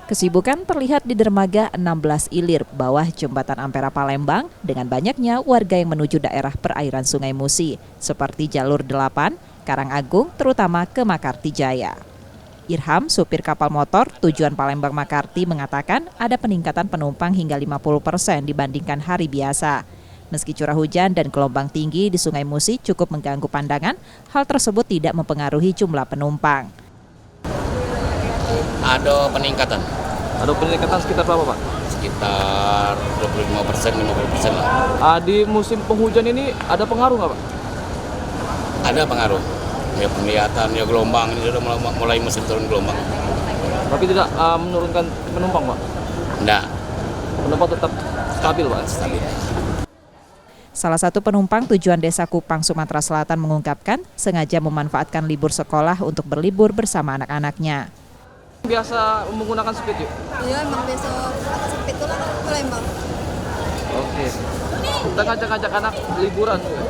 Kesibukan terlihat di dermaga 16 Ilir bawah jembatan Ampera Palembang dengan banyaknya warga yang menuju daerah perairan Sungai Musi seperti jalur 8, Karangagung terutama ke Makarti Jaya. Irham, supir kapal motor tujuan Palembang Makarti mengatakan ada peningkatan penumpang hingga 50% dibandingkan hari biasa. Meski curah hujan dan gelombang tinggi di Sungai Musi cukup mengganggu pandangan, hal tersebut tidak mempengaruhi jumlah penumpang. Ada peningkatan. Ada peningkatan sekitar berapa, Pak? Sekitar 25%, 50% lah. Di musim penghujan ini ada pengaruh nggak, Pak? Ada pengaruh. Ya penglihatan, ya gelombang, ini sudah mulai musim turun gelombang. Tapi tidak menurunkan penumpang, Pak? Enggak. Penumpang tetap stabil, Pak? Stabil. Salah satu penumpang tujuan Desa Kupang, Sumatera Selatan mengungkapkan sengaja memanfaatkan libur sekolah untuk berlibur bersama anak-anaknya. Biasa menggunakan speed yuk? Iya, emang besok speed itu kan Palembang. Oke. Kita ngajak-ngajak anak liburan juga.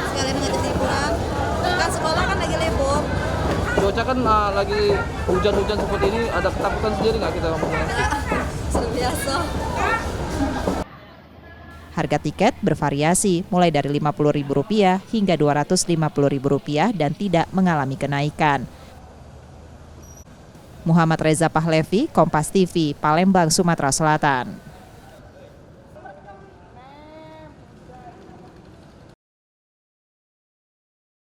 Sekalian ngajak liburan. Kan sekolah kan lagi libur. Cuaca kan lagi hujan-hujan seperti ini, ada ketakutan sendiri nggak kita menggunakan speed? Sudah biasa. Harga tiket bervariasi mulai dari Rp50.000 hingga Rp250.000 dan tidak mengalami kenaikan. Muhammad Reza Pahlevi, Kompas TV, Palembang, Sumatera Selatan.